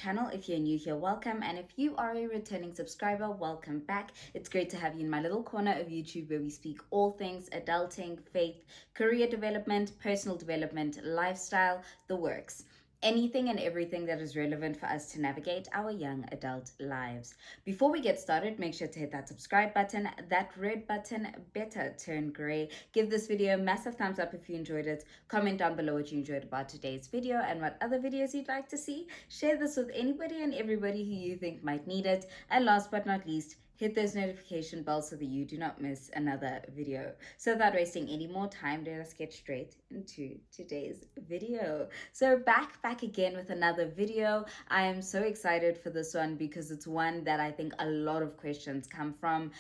channel. If you're new here, welcome. And if you are a returning subscriber, welcome back. It's great to have you in my little corner of YouTube where we speak all things adulting, faith, career development, personal development, lifestyle, the works. Anything and everything that is relevant for us to navigate our young adult lives. Before we get started, make sure to hit that subscribe button. That red button better turn gray. Give this video a massive thumbs up if you enjoyed it. Comment down below what you enjoyed about today's video and what other videos you'd like to see. Share this with anybody and everybody who you think might need it. And last but not least, hit those notification bells so that you do not miss another video. So without wasting any more time, let us get straight into today's video. So back again with another video. I am so excited for this one because it's one that I think a lot of questions come from,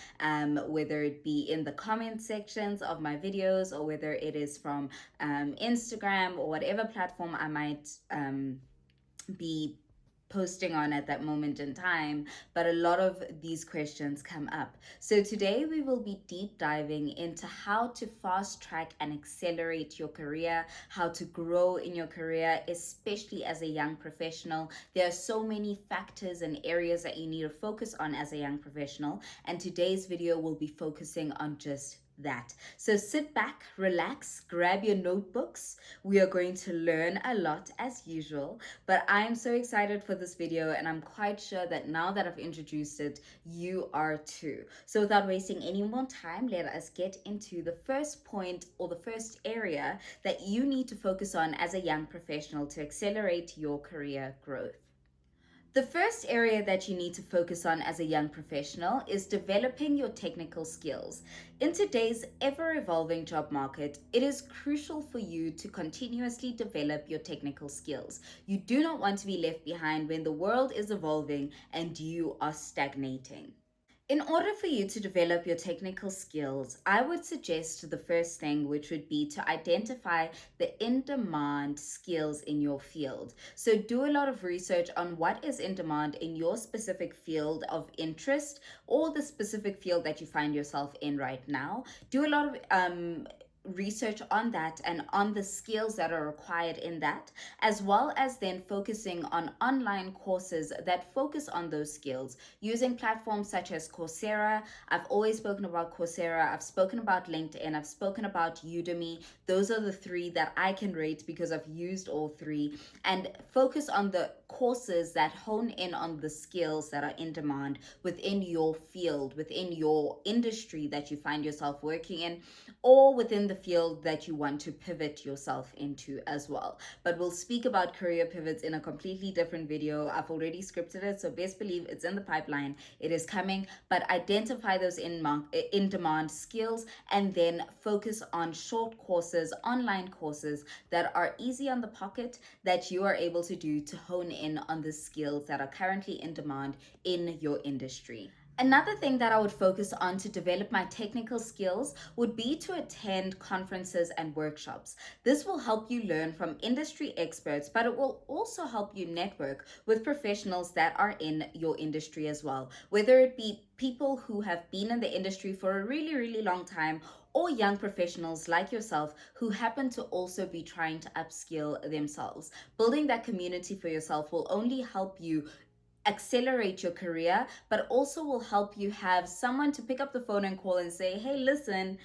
whether it be in the comment sections of my videos or whether it is from Instagram or whatever platform I might be posting on at that moment in time, but a lot of these questions come up. So today we will be deep diving into how to fast track and accelerate your career, how to grow in your career, especially as a young professional. There are so many factors and areas that you need to focus on as a young professional, and today's video will be focusing on just that. So sit back, relax, grab your notebooks. We are going to learn a lot as usual, but I am so excited for this video and I'm quite sure that now that I've introduced it, you are too. So without wasting any more time, let us get into the first point or the first area that you need to focus on as a young professional to accelerate your career growth. The first area that you need to focus on as a young professional is developing your technical skills. In today's ever-evolving job market, it is crucial for you to continuously develop your technical skills. You do not want to be left behind when the world is evolving and you are stagnating. In order for you to develop your technical skills, I would suggest the first thing, which would be to identify the in-demand skills in your field. So do a lot of research on what is in demand in your specific field of interest or the specific field that you find yourself in right now. Do a lot of research on that and on the skills that are required in that, as well as then focusing on online courses that focus on those skills using platforms such as Coursera. I've always spoken about Coursera, I've spoken about LinkedIn, I've spoken about Udemy. Those are the three that I can rate because I've used all three, and focus on the courses that hone in on the skills that are in demand within your field, within your industry that you find yourself working in, or within the field that you want to pivot yourself into as well. But we'll speak about career pivots in a completely different video. I've already scripted it, so best believe it's in the pipeline. It is coming, but identify those in-demand skills and then focus on short courses, online courses that are easy on the pocket that you are able to do to hone in on the skills that are currently in demand in your industry. Another thing that I would focus on to develop my technical skills would be to attend conferences and workshops. This will help you learn from industry experts, but it will also help you network with professionals that are in your industry as well, whether it be people who have been in the industry for a really long time or young professionals like yourself who happen to also be trying to upskill themselves. Building that community for yourself will only help you accelerate your career, but also will help you have someone to pick up the phone and call and say, hey, listen,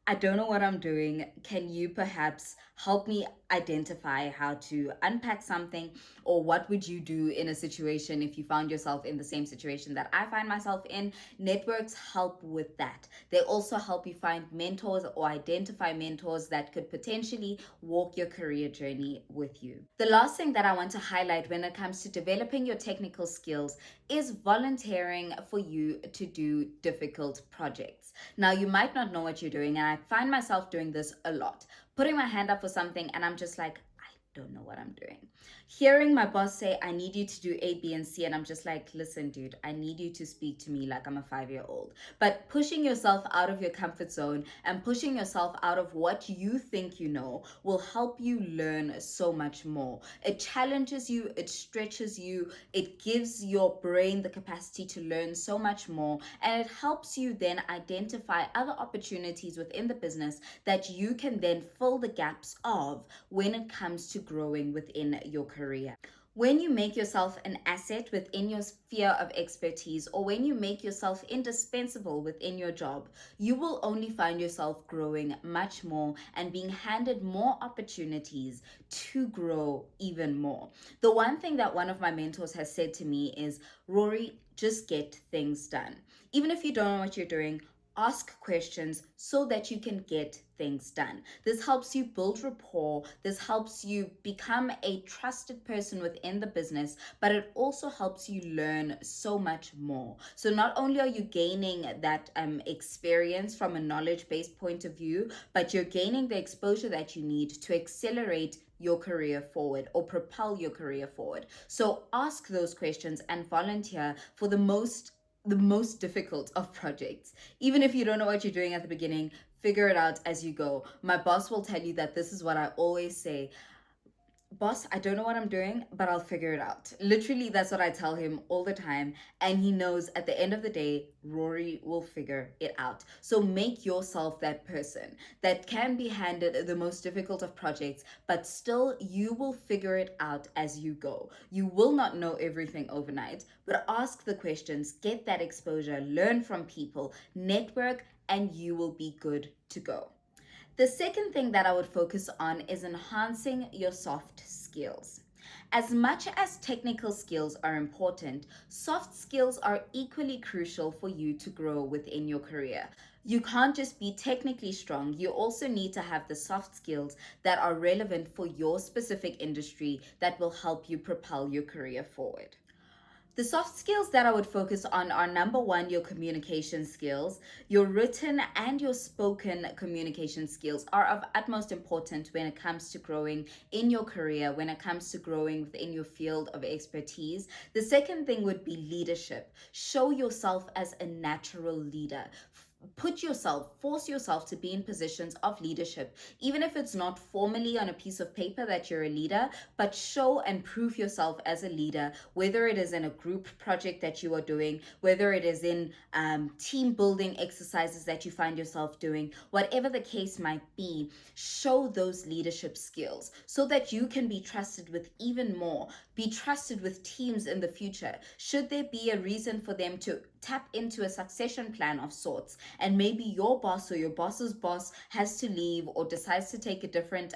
I don't know what I'm doing. Can you perhaps help me identify how to unpack something? Or what would you do in a situation if you found yourself in the same situation that I find myself in? Networks help with that. They also help you find mentors or identify mentors that could potentially walk your career journey with you. The last thing that I want to highlight when it comes to developing your technical skills is volunteering for you to do difficult projects. Now, you might not know what you're doing, and I find myself doing this a lot, putting my hand up for something and I'm just like, I don't know what I'm doing. Hearing my boss say, I need you to do A, B, and C, and I'm just like, listen, dude, I need you to speak to me like I'm a 5-year-old. But pushing yourself out of your comfort zone and pushing yourself out of what you think you know will help you learn so much more. It challenges you, it stretches you, it gives your brain the capacity to learn so much more, and it helps you then identify other opportunities within the business that you can then fill the gaps of when it comes to growing within your career. When you make yourself an asset within your sphere of expertise, or when you make yourself indispensable within your job, you will only find yourself growing much more and being handed more opportunities to grow even more. The one thing that one of my mentors has said to me is, Rory, just get things done. Even if you don't know what you're doing, ask questions so that you can get things done. This helps you build rapport. This helps you become a trusted person within the business, but it also helps you learn so much more. So not only are you gaining that experience from a knowledge-based point of view, but you're gaining the exposure that you need to accelerate your career forward or propel your career forward. So ask those questions and volunteer for the most difficult of projects. Even if you don't know what you're doing at the beginning, figure it out as you go. My boss will tell you that this is what I always say. Boss, I don't know what I'm doing, but I'll figure it out. Literally, that's what I tell him all the time. And he knows at the end of the day, Rory will figure it out. So make yourself that person that can be handed the most difficult of projects, but still you will figure it out as you go. You will not know everything overnight, but ask the questions, get that exposure, learn from people, network, and you will be good to go. The second thing that I would focus on is enhancing your soft skills. As much as technical skills are important, soft skills are equally crucial for you to grow within your career. You can't just be technically strong, you also need to have the soft skills that are relevant for your specific industry that will help you propel your career forward. The soft skills that I would focus on are number one, your communication skills. Your written and your spoken communication skills are of utmost importance when it comes to growing in your career, when it comes to growing within your field of expertise. The second thing would be leadership. Show yourself as a natural leader. Force yourself to be in positions of leadership, even if it's not formally on a piece of paper that you're a leader, but show and prove yourself as a leader, whether it is in a group project that you are doing, whether it is in team building exercises that you find yourself doing, whatever the case might be. Show those leadership skills so that you can be trusted with even more, be trusted with teams in the future. Should there be a reason for them to tap into a succession plan of sorts, and maybe your boss or your boss's boss has to leave or decides to take a different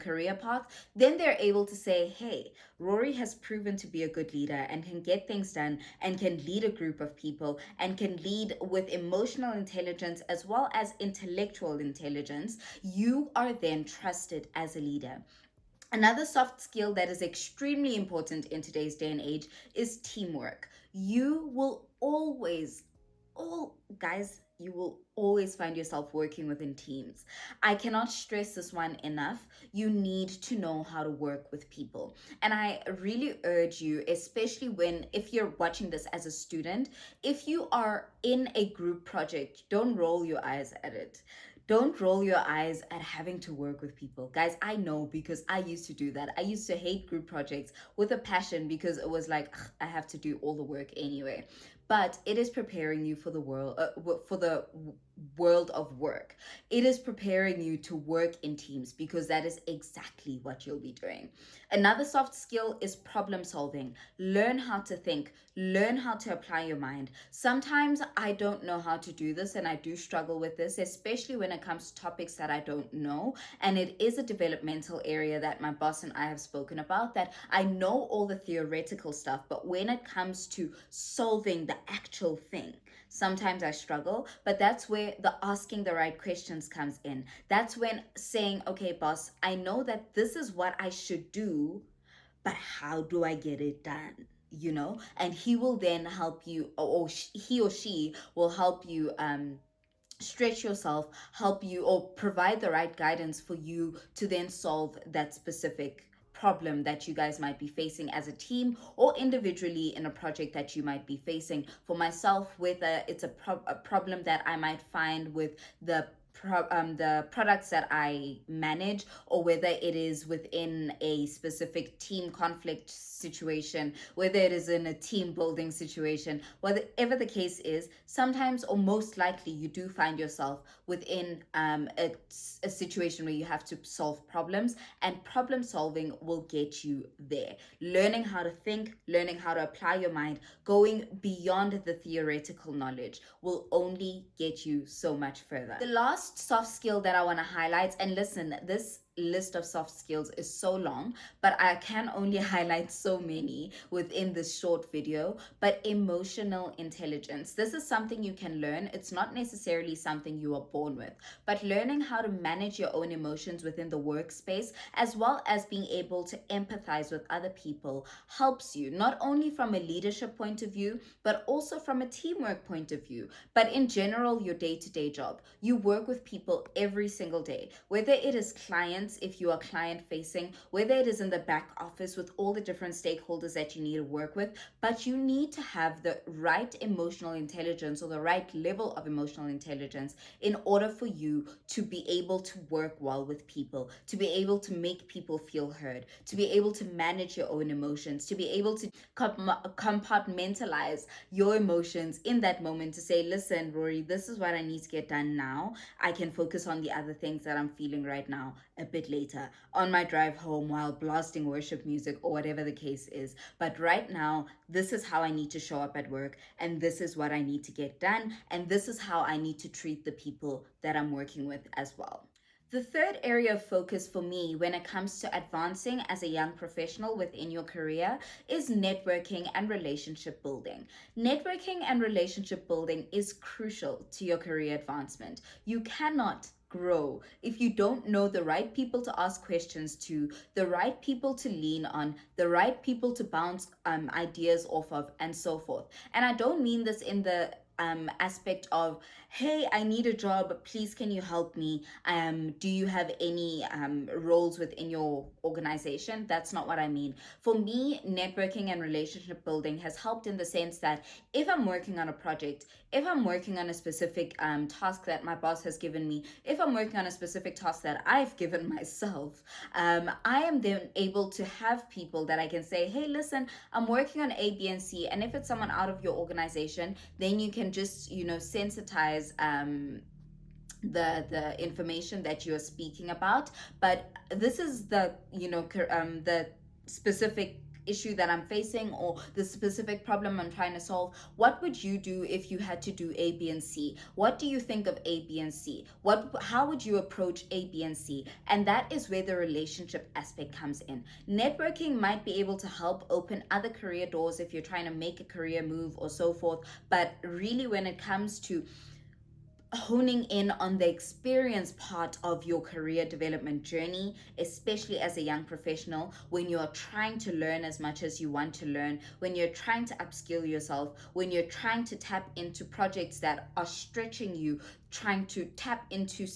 career path, then they're able to say, hey, Rory has proven to be a good leader and can get things done and can lead a group of people and can lead with emotional intelligence as well as intellectual intelligence. You are then trusted as a leader. Another soft skill that is extremely important in today's day and age is teamwork. You will always, all guys, you will always find yourself working within teams. I cannot stress this one enough. You need to know how to work with people. And I really urge you, especially if you're watching this as a student, if you are in a group project, don't roll your eyes at it. Don't roll your eyes at having to work with people. Guys, I know because I used to do that. I used to hate group projects with a passion because it was like, ugh, I have to do all the work anyway. But it is preparing you for the world of work. It is preparing you to work in teams because that is exactly what you'll be doing. Another soft skill is problem solving. Learn how to think, learn how to apply your mind. Sometimes I don't know how to do this and I do struggle with this, especially when it comes to topics that I don't know. And it is a developmental area that my boss and I have spoken about, that I know all the theoretical stuff, but when it comes to solving the actual thing, sometimes I struggle. But that's where the asking the right questions comes in. That's when saying, okay, boss, I know that this is what I should do, but how do I get it done? And he will then help you, or he or she will help you stretch yourself, help you, or provide the right guidance for you to then solve that specific problem that you guys might be facing as a team or individually in a project that you might be facing. For myself, whether it's a problem that I might find with the the products that I manage, or whether it is within a specific team conflict situation, whether it is in a team building situation, whatever the case is, sometimes or most likely you do find yourself within a situation where you have to solve problems, and problem solving will get you there. Learning how to think, learning how to apply your mind, going beyond the theoretical knowledge will only get you so much further. The last soft skill that I want to highlight, and listen, this list of soft skills is so long, but I can only highlight so many within this short video. But emotional intelligence, this is something you can learn. It's not necessarily something you are born with, but learning how to manage your own emotions within the workspace, as well as being able to empathize with other people, helps you not only from a leadership point of view, but also from a teamwork point of view. But in general, your day-to-day job, you work with people every single day, whether it is clients, if you are client facing, whether it is in the back office with all the different stakeholders that you need to work with. But you need to have the right emotional intelligence, or the right level of emotional intelligence, in order for you to be able to work well with people, to be able to make people feel heard, to be able to manage your own emotions, to be able to compartmentalize your emotions in that moment, to say, listen, Rory, this is what I need to get done now. I can focus on the other things that I'm feeling right now a bit later, on my drive home, while blasting worship music, or whatever the case is. But right now, this is how I need to show up at work, and this is what I need to get done, and this is how I need to treat the people that I'm working with as well. The third area of focus for me when it comes to advancing as a young professional within your career is networking and relationship building. Networking and relationship building is crucial to your career advancement. You cannot grow if you don't know the right people to ask questions to, the right people to lean on, the right people to bounce ideas off of, and so forth. And I don't mean this in the aspect of, hey, I need a job, please can you help me, do you have any roles within your organization? That's not what I mean. For me, networking and relationship building has helped in the sense that if I'm working on a project, if I'm working on a specific task that my boss has given me, if I'm working on a specific task that I've given myself, I am then able to have people that I can say, hey, listen, I'm working on A, B, and C. And if it's someone out of your organization, then you can just, sensitize the information that you're speaking about. But this is the specific issue that I'm facing, or the specific problem I'm trying to solve. What would you do if you had to do A, B, and C? What do you think of A, B, and C? How would you approach A, B, and C? And that is where the relationship aspect comes in. Networking might be able to help open other career doors if you're trying to make a career move or so forth. But really, when it comes to honing in on the experience part of your career development journey, especially as a young professional, when you're trying to learn as much as you want to learn, when you're trying to upskill yourself, when you're trying to tap into projects that are stretching you, trying to tap into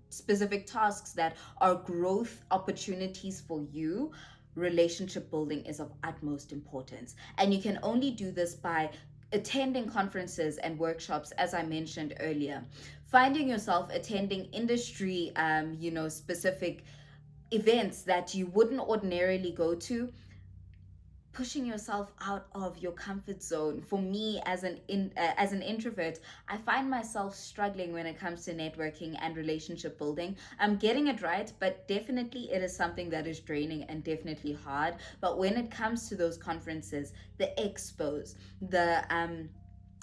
specific tasks that are growth opportunities for you, relationship building is of utmost importance. And you can only do this by attending conferences and workshops, as I mentioned earlier, finding yourself attending industry, specific events that you wouldn't ordinarily go to, pushing yourself out of your comfort zone. For me, as an introvert, I find myself struggling when it comes to networking and relationship building. I'm getting it right, but definitely it is something that is draining and definitely hard. But when it comes to those conferences, the expos, the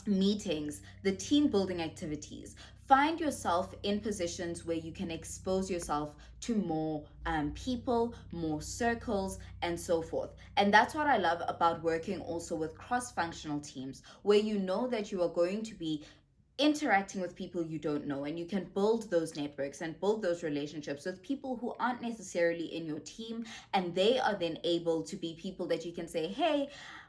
meetings, the team building activities, find yourself in positions where you can expose yourself to more people, more circles, and so forth. And that's what I love about working also with cross-functional teams, where you know that you are going to be interacting with people you don't know, and you can build those networks and build those relationships with people who aren't necessarily in your team, and they are then able to be people that you can say, hey,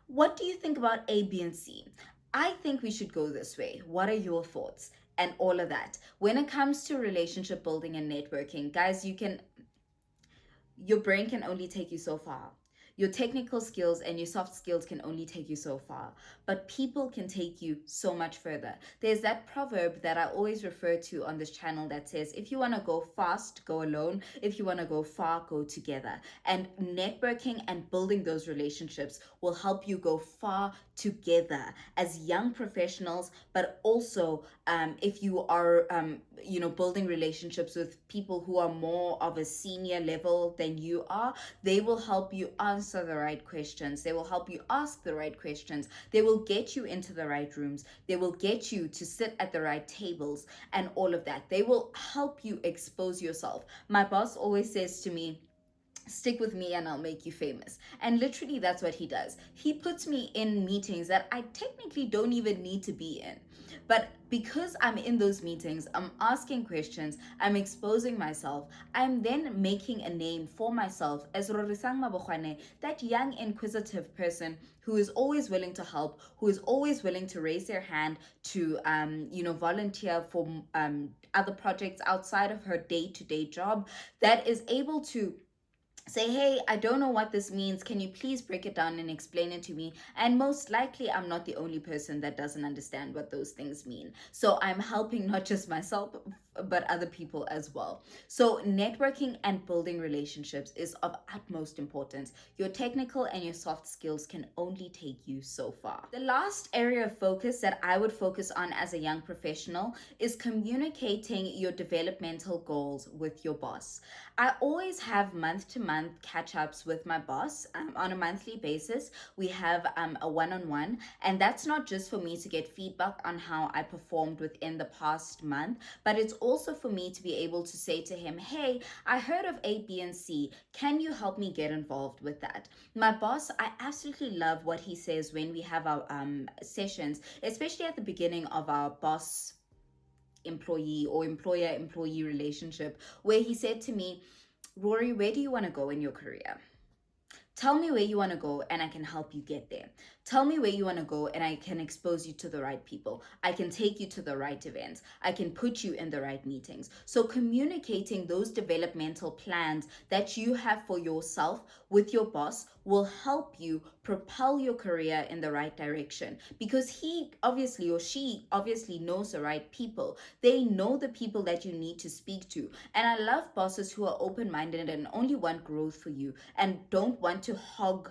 what do you think about A, B, and C? I think we should go this way. What are your thoughts? And all of that. When it comes to relationship building and networking, guys, your brain can only take you so far. Your technical skills and your soft skills can only take you so far, but people can take you so much further. There's that proverb that I always refer to on this channel that says, if you want to go fast, go alone. If you want to go far, go together. And networking and building those relationships will help you go far together as young professionals, but also if you are building relationships with people who are more of a senior level than you are. They will help you answer the right questions. They will help you ask the right questions. They will get you into the right rooms. They will get you to sit at the right tables and all of that. They will help you expose yourself. My boss always says to me, stick with me and I'll make you famous. And literally, that's what he does. He puts me in meetings that I technically don't even need to be in. But because I'm in those meetings, I'm asking questions, I'm exposing myself, I'm then making a name for myself as Rorisang Mabogoane, that young, inquisitive person who is always willing to help, who is always willing to raise their hand to, volunteer for other projects outside of her day-to-day job, that is able to say, hey, I don't know what this means. Can you please break it down and explain it to me? And most likely, I'm not the only person that doesn't understand what those things mean. So I'm helping not just myself, but other people as well. So networking and building relationships is of utmost importance. Your technical and your soft skills can only take you so far. The last area of focus that I would focus on as a young professional is communicating your developmental goals with your boss. I always have month-to-month catch-ups with my boss on a monthly basis. We have a one-on-one, and that's not just for me to get feedback on how I performed within the past month, but it's also for me to be able to say to him, hey, I heard of A, B, and C. Can you help me get involved with that? My boss, I absolutely love what he says when we have our sessions, especially at the beginning of our boss employee or employer employee relationship, where he said to me, Rory, where do you want to go in your career? Tell me where you want to go and I can help you get there. Tell me where you want to go and I can expose you to the right people. I can take you to the right events. I can put you in the right meetings. So communicating those developmental plans that you have for yourself with your boss will help you propel your career in the right direction, because he obviously, or she obviously, knows the right people. They know the people that you need to speak to. And I love bosses who are open-minded and only want growth for you and don't want to hog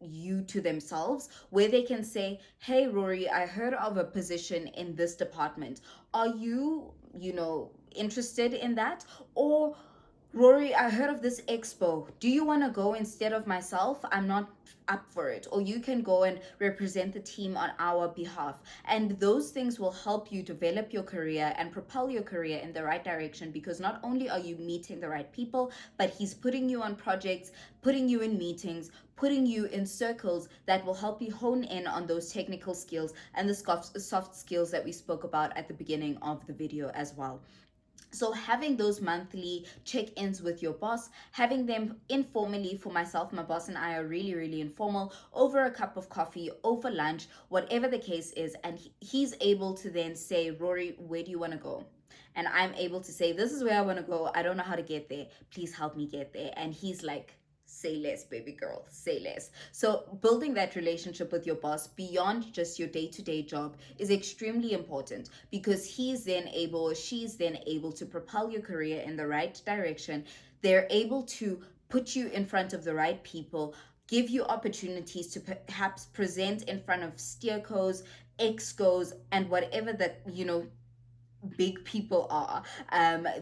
you to themselves, where they can say, hey Rory, I heard of a position in this department. Are you interested in that? Or Rory, I heard of this expo. Do you want to go instead of myself? I'm not up for it. Or you can go and represent the team on our behalf. And those things will help you develop your career and propel your career in the right direction, because not only are you meeting the right people, but he's putting you on projects, putting you in meetings, putting you in circles that will help you hone in on those technical skills and the soft skills that we spoke about at the beginning of the video as well. So having those monthly check-ins with your boss, having them informally, for myself, my boss and I are really, really informal, over a cup of coffee, over lunch, whatever the case is. And he's able to then say, Rory, where do you want to go? And I'm able to say, this is where I want to go. I don't know how to get there. Please help me get there. And he's like, say less, baby girl, say less. So building that relationship with your boss beyond just your day-to-day job is extremely important, because she's then able to propel your career in the right direction. They're able to put you in front of the right people, give you opportunities to perhaps present in front of steercos, excos, and whatever that big people are,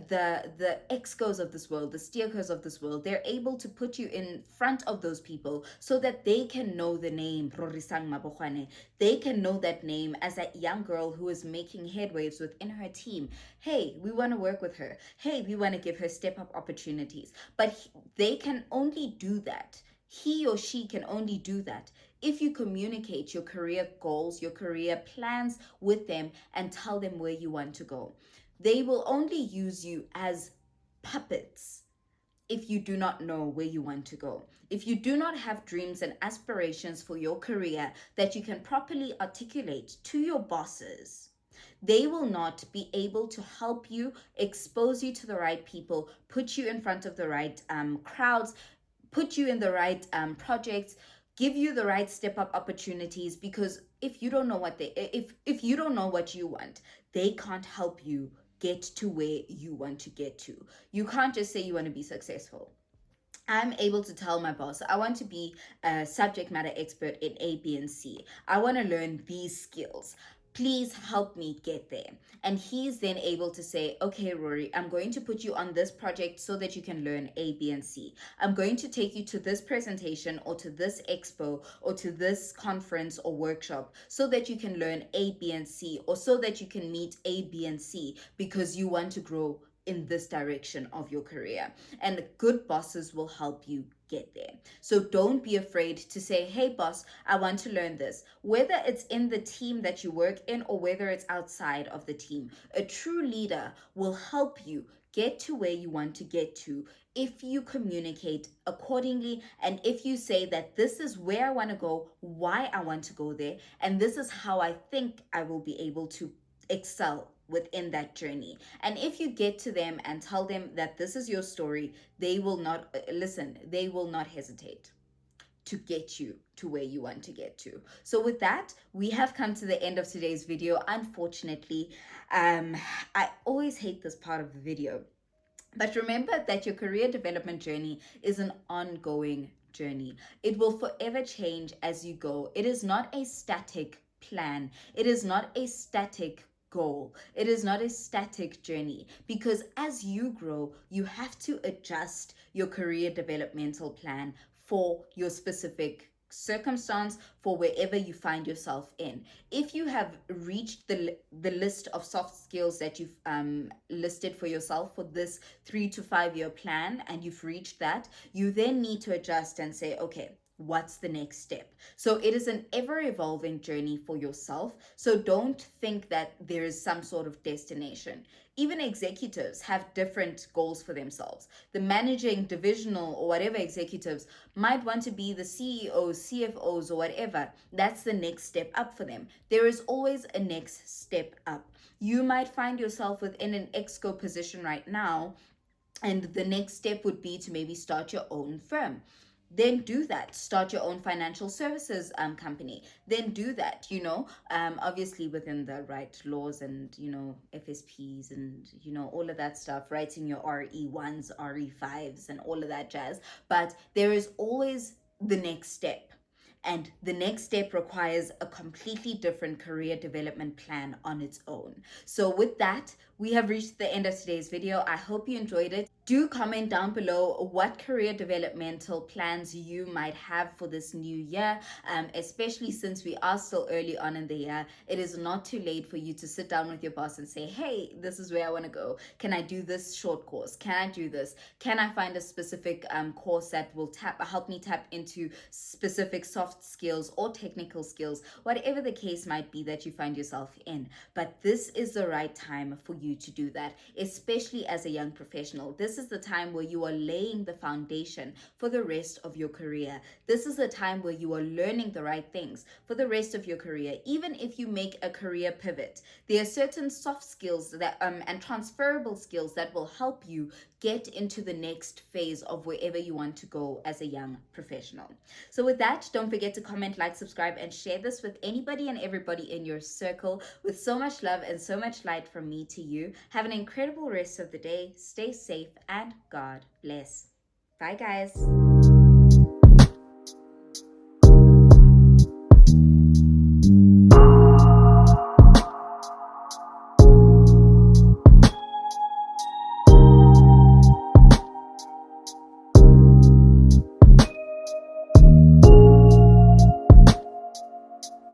the excos of this world, the steercos of this world. They're able to put you in front of those people so that they can know the name Rorisang Mabogoane. They can know that name as that young girl who is making headwaves within her team. Hey, we want to work with her. Hey, we want to give her step up opportunities. But they can only do that. He or she can only do that if you communicate your career goals, your career plans with them, and tell them where you want to go. They will only use you as puppets if you do not know where you want to go. If you do not have dreams and aspirations for your career that you can properly articulate to your bosses, they will not be able to help you, expose you to the right people, put you in front of the right crowds, put you in the right projects, give you the right step up opportunities. Because if you don't know what if you don't know what you want, they can't help you get to where you want to get to. You can't just say you want to be successful. I'm able to tell my boss, I want to be a subject matter expert in A, B, and C. I want to learn these skills. Please help me get there. And he's then able to say, okay, Rory, I'm going to put you on this project so that you can learn A, B, and C. I'm going to take you to this presentation or to this expo or to this conference or workshop so that you can learn A, B, and C, or so that you can meet A, B, and C, because you want to grow in this direction of your career. And good bosses will help you get there. So don't be afraid to say, hey, boss, I want to learn this. Whether it's in the team that you work in or whether it's outside of the team, a true leader will help you get to where you want to get to if you communicate accordingly, and if you say that this is where I want to go, why I want to go there, and this is how I think I will be able to excel within that journey. And if you get to them and tell them that this is your story, they will not listen, they will not hesitate to get you to where you want to get to. So with that, we have come to the end of today's video. Unfortunately, I always hate this part of the video, but remember that your career development journey is an ongoing journey. It will forever change as you go. It is not a static plan. It is not a static goal. It is not a static journey, because as you grow, you have to adjust your career developmental plan for your specific circumstance, for wherever you find yourself in. If you have reached the list of soft skills that you've listed for yourself for this 3 to 5 year plan, and you've reached that, you then need to adjust and say, okay, what's the next step? So it is an ever evolving journey for yourself. So don't think that there is some sort of destination. Even executives have different goals for themselves. The managing divisional or whatever executives might want to be the CEOs, CFOs, or whatever. That's the next step up for them. There is always a next step up. You might find yourself within an exco position right now, and the next step would be to maybe start your own firm. Then do that. Start your own financial services company. Then do that, obviously within the right laws and, FSPs and, all of that stuff, writing your RE1s, RE5s, and all of that jazz. But there is always the next step. And the next step requires a completely different career development plan on its own. So with that, we have reached the end of today's video. I hope you enjoyed it. Do comment down below what career developmental plans you might have for this new year, especially since we are still early on in the year. It is not too late for you to sit down with your boss and say, hey, this is where I want to go. Can I do this short course? Can I do this? Can I find a specific course that will help me tap into specific soft skills or technical skills, whatever the case might be that you find yourself in. But this is the right time for you to do that, especially as a young professional. This is the time where you are laying the foundation for the rest of your career. This is the time where you are learning the right things for the rest of your career. Even if you make a career pivot, there are certain soft skills that and transferable skills that will help you get into the next phase of wherever you want to go as a young professional. So with that, don't forget to comment, like, subscribe, and share this with anybody and everybody in your circle. With so much love and so much light from me to you. Have an incredible rest of the day. Stay safe and God bless. Bye, guys.